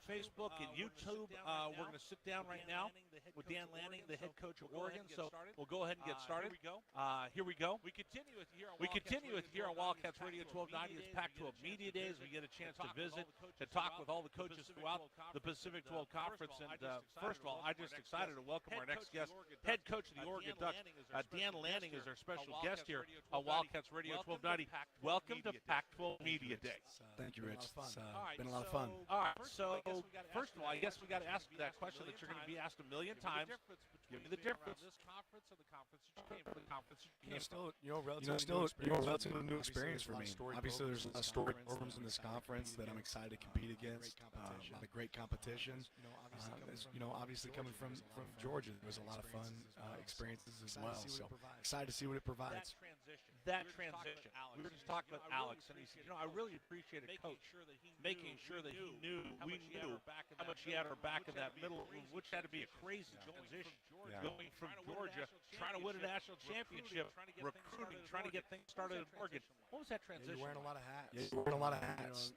Facebook and YouTube. We're going to sit down right now with Dan Lanning, the head coach of Oregon. So we'll go ahead and get started. Here we go. We continue with here on Wildcats Radio 1290. It's Pac-12 Media Days. We get a chance to visit, to talk with all the coaches throughout the Pacific 12 Conference. And first of all, I'm just excited to welcome our next guest, head coach of the Oregon Ducks. Dan Lanning is our special guest here on Wildcats Radio 1290. Welcome to Pac-12 Media Day. Thank you, Rich. It's been a lot of fun. All right, so first of all, I guess we got to ask you that question that you're going to be asked a million times. Give me the difference. This conference or the conference that you came from? The conference that you came from. Relatively new experience for me. Obviously, there's a lot of storied programs in this conference that I'm excited to compete against. A lot of great competition. Obviously coming from Georgia, there was a lot of fun experiences as well. So excited to see what it provides. That transition. We were just talking with Alex, and he said, I really appreciate a coach making sure that we knew how much he had our back in that middle, which had to be a crazy transition. Going from Georgia, trying to win a national championship, recruiting, trying to get things started in Oregon. What was that transition? You're wearing a lot of hats. You're wearing a lot of hats.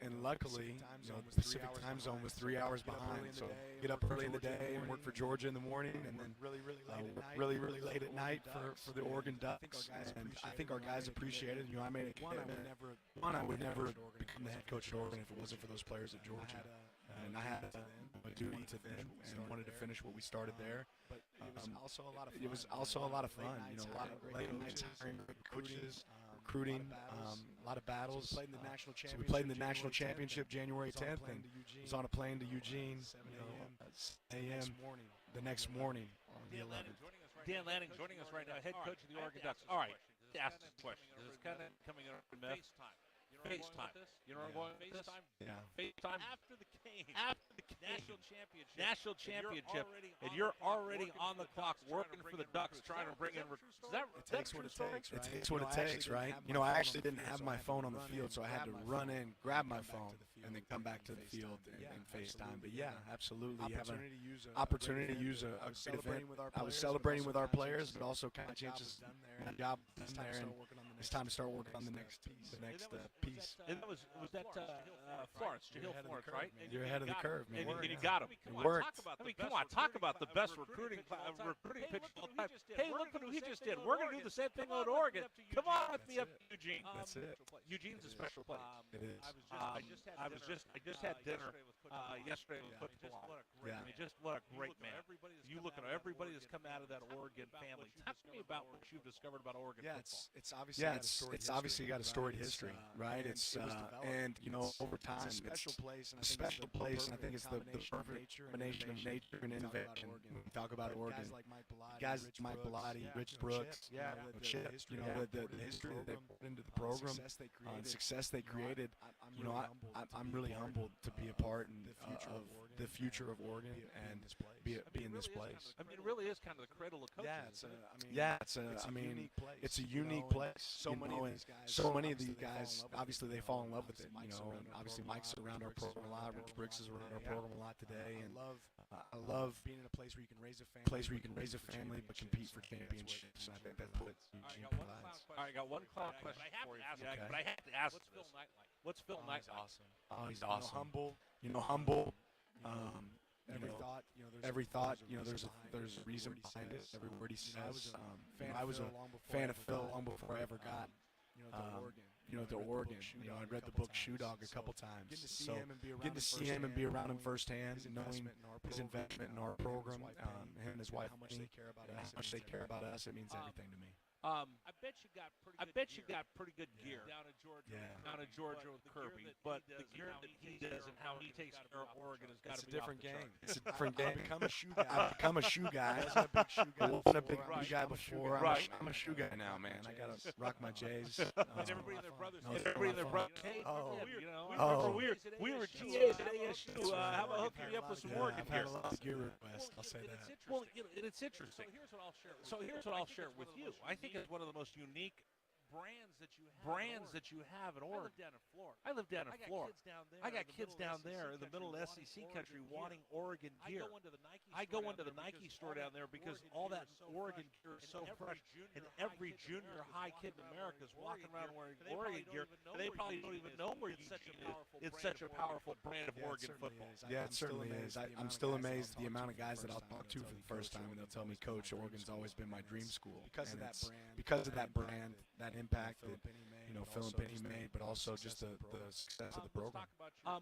And luckily, the Pacific time zone was 3 hours behind. So get up early in the day and work for Georgia in the morning, and then really late at night for the Oregon Ducks. And I think our guys appreciated it. I made a commitment. I would never become the head coach at Oregon if it wasn't for those players at Georgia. And I had a duty to them and wanted to finish what we started there. But it was also a lot of fun. It was also a lot of fun. A lot of late nights hiring coaches, recruiting, a lot of battles. So we played in the national championship January 10th, and was on a plane to Eugene 7 a.m. the next morning on the 11th. Dan Lanning joining us right now, head coach of the Oregon Ducks. All right, ask this question. This is kind of coming in a mess. FaceTime. You know where I'm going with this? Yeah. FaceTime. After the game. National championship. And you're already on the clock working for the Ducks, trying to bring in recruits. It takes what it takes. It takes what it takes, right? I actually didn't have my phone on the field, so I had to run in, grab my phone, and then come back to the field and FaceTime. But yeah, absolutely. You have an opportunity to use a great event. I was celebrating with our players, but also kind of changes my job done there. And it's time to start working on the next piece. And that was that Florence, Jahill Florence, right? You're ahead of the curve, man. And you got him. It worked. Come on, talk about the best recruiting pitch of all time. Hey, look what he just did. We're going to do the same thing on Oregon. Come on with me up to Eugene. That's it. Eugene's a special place. It is. I just had dinner yesterday with Coach Bilal. I mean, just what a great man. You look at everybody that's come out of that Oregon family. Talk to me about what you've discovered about Oregon football. It's obviously got a storied history, right? It's and over time, it's a special place, and I think it's the perfect combination of nature and innovation. When we talk about Oregon, guys like Mike Bellotti, Rich Brooks, Chip, the history that they put into the program, the success they created. I'm really humbled to be a part of the future of Oregon and be in this place. I mean, it really is kind of the cradle of coaching. It's a unique place. So many of these guys, obviously, they fall in love with it. And obviously, Mike's around our program a lot. Rich Brooks is around our program a lot today. And I love being in a place where you can raise a family, but compete for championships. And I think that's what Eugene provides. All right, I got one final question for you, but I have to ask. What's Phil Knight like? Awesome. Oh, he's awesome. Humble. Every thought, there's a reason behind it. Every word he says. I was a fan of Phil long before I ever got to Oregon. I read the book Shoe Dog a couple times. So getting to see him and be around him firsthand, and knowing his investment in our program, him and his wife, how much they care about us, it means everything to me. I bet you got pretty good gear down in Georgia with Kirby, but the gear that he does and how he takes care of Oregon has got to be different game. It's a different game. I've become a shoe guy. I wasn't a big shoe guy before. I'm a shoe guy now, man. I gotta rock my J's. Everybody and their brothers. Hey, we were GAs at ASU. How about hooking you up with some Oregon gear? I've had a lot of gear requests. I'll say that. Well, it's interesting. So here's what I'll share with you. I think it's one of the most unique brands that you have in Oregon. I live down in Florida. I got kids down there in the middle of SEC country wanting Oregon gear. I go into the Nike store down there because all that Oregon gear is so fresh, and every junior high kid in America is walking around wearing Oregon gear, and they probably don't even know where Eugene is. It's such a powerful brand of Oregon football. Yeah, it certainly is. I'm still amazed at the amount of guys that I'll talk to for the first time, and they'll tell me, Coach, Oregon's always been my dream school. Because of that brand, that impact that Phil and Penny made, but also just the success of the program.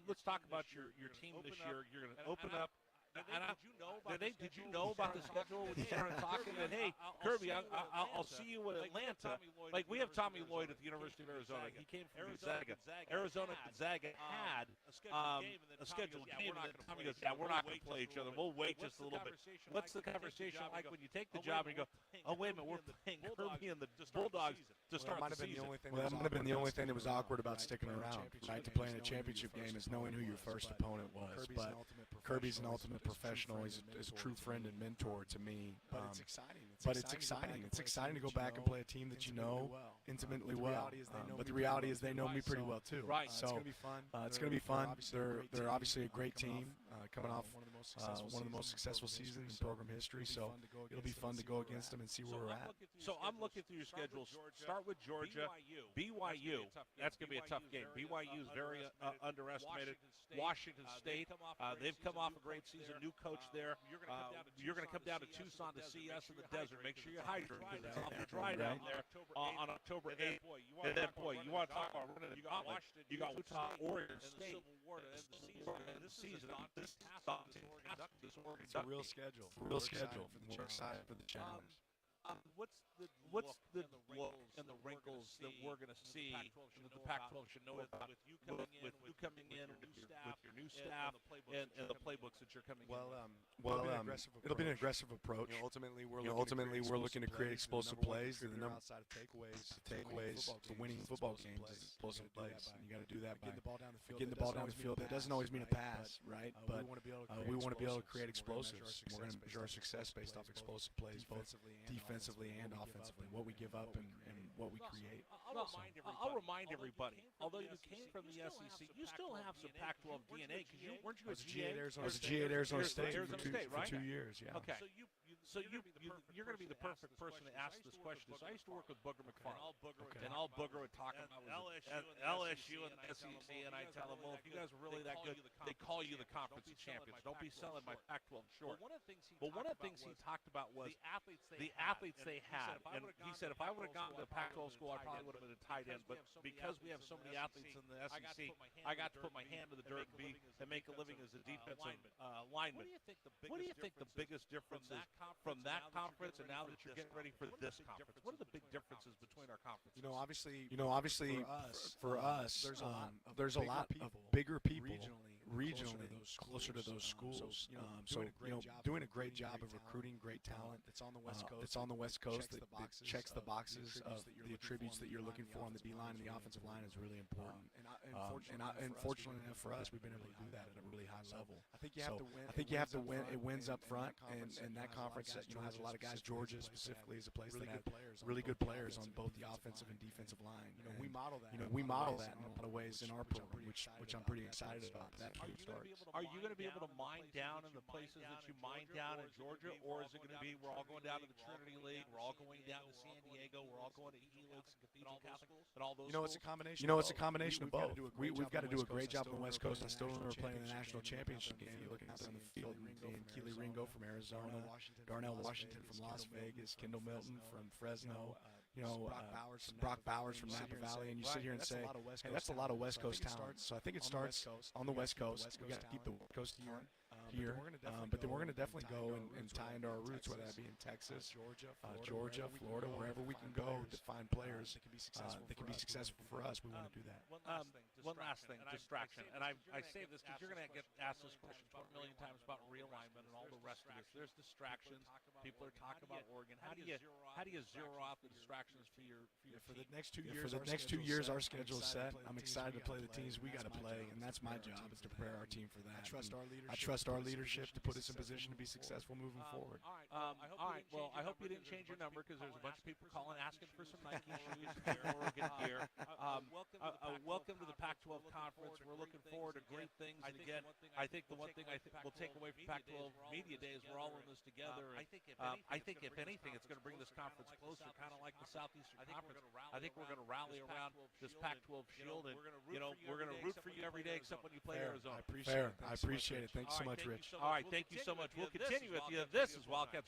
Let's talk about your team this year. You're going to open up. Did you know about the schedule when you started talking? And hey, Kirby, I'll see you in Atlanta. Like, we have Tommy Lloyd at the University of Arizona. He came from Gonzaga. Gonzaga had a scheduled game, and then Tommy goes, "Yeah, we're not going to play each other. We'll wait just a little bit." What's the conversation like when you take the job and you go, "Oh, wait a minute, we're playing Kirby and the Bulldogs to start the season"? Well, that might have been the only thing that was awkward about sticking around, right? To play in a championship game is knowing who your first opponent was. But Kirby's an ultimate professional. He's a true friend and mentor to me. But it's exciting. It's exciting to go back and play a team that you know intimately well. But the reality is they know me pretty well too. Right. So it's going to be fun. They're obviously a great team coming off one of the most successful seasons in program history. So it'll be fun to go against them and see where we're at. So I'm looking through your schedules. Start with Georgia, BYU. That's going to be a tough game. BYU is very underestimated. Washington State. They've come off a great season. New coach there. You're going to come down to Tucson to see us in the desert. Make sure you're hydrated because it's awfully dry down there on October 8th. And then, boy, you want to talk about running the gauntlet. You got Utah, Oregon State. This season, It's a real schedule. We're excited for the challenge. What's the look and the wrinkles that we're going to see that the Pac-12 should know about with you coming in with your new staff and the playbooks that you're coming in? It'll be an aggressive approach. Ultimately, we're looking to create explosive plays. The number outside of takeaways to winning football games is explosive plays. And you got to do that by getting the ball down the field. That doesn't always mean a pass, right? But we want to be able to create explosives. We're going to measure our success based off explosive plays, both defensively and offensively, what we give up and what we create. I'll remind everybody, although you came from the SEC, you still have some Pac-12 DNA because weren't you a GA? I was a GA at Arizona State for 2 years, yeah. Okay. So you're going to be the perfect person to ask this question. So I used to work with Booger McFarland, and all Booger would talk about was LSU and the SEC, and I tell him, well, if you guys are really that good, they call you the conference champions. Don't be selling my Pac-12 short. But one of the things he talked about was the athletes they had, and he said, if I would have gone to the Pac-12 school, I probably would have been a tight end. But because we have so many athletes in the SEC, I got to put my hand to the dirt and make a living as a defensive lineman. What do you think the biggest difference is from that conference and now that you're getting ready for this conference? What are the big differences between our conferences? Obviously, for us, there's a lot of bigger people regionally closer to those schools. So doing a great job of recruiting great talent that's on the West Coast that checks the boxes of the attributes that you're looking for on the D line and the offensive line is really important. And fortunately enough for us, we've been able to do that at a really high level. I think you have to win. It wins up front, and that conference has a lot of guys. Georgia specifically is a place that has really good players on both the offensive and defensive line. We model that. We model that in a lot of ways in our program, which I'm pretty excited about. That Are you going to be able to mine down in the places that you mine down in Georgia, or is it going to be we're all going down to the Trinity League, we're all going down to San Diego, we're all going to Helix and Cathedral Catholic and all those? It's a combination. It's a combination of both. We've got to do a great job on the West Coast. I still remember playing the national championship game. You're looking out on the field, and Keely Ringo from Arizona, Darnell Washington from Las Vegas, Kendall Milton from Fresno. Brock Bowers from Napa Valley, and you sit here and say, hey, that's a lot of West Coast talent. So I think it starts on the West Coast. We got to keep the West Coast here, but then we're going to definitely go and tie into our roots, whether that be in Texas, Georgia, Florida, wherever we can go to find players that can be successful for us. We want to do that. One last thing, distraction. And I say this because you're going to get asked this question 12 million times about realignment and all the rest of this. There's distractions. People are talking about Oregon. How do you zero out the distractions for the next 2 years? For the next 2 years, our schedule is set. I'm excited to play the teams we got to play, and that's my job is to prepare our team for that. I trust trust our leadership to put us in position to be successful moving forward. All right. Well, I hope you didn't change your number because there's a bunch of people calling asking for some Nike shoes and Oregon gear. Welcome to the Pac-12 conference. We're looking forward to great things. And again, I think the one thing we'll take away from Pac-12 Media Day is we're all in this together. And I think if anything, it's going to bring this conference closer, kind of like the Southeastern Conference. I think we're going to rally around this Pac-12 shield, and we're going to root for you every day except when you play Arizona. I appreciate it. Thanks so much, Rich. All right, thank you so much. We'll continue with you. This is Wildcats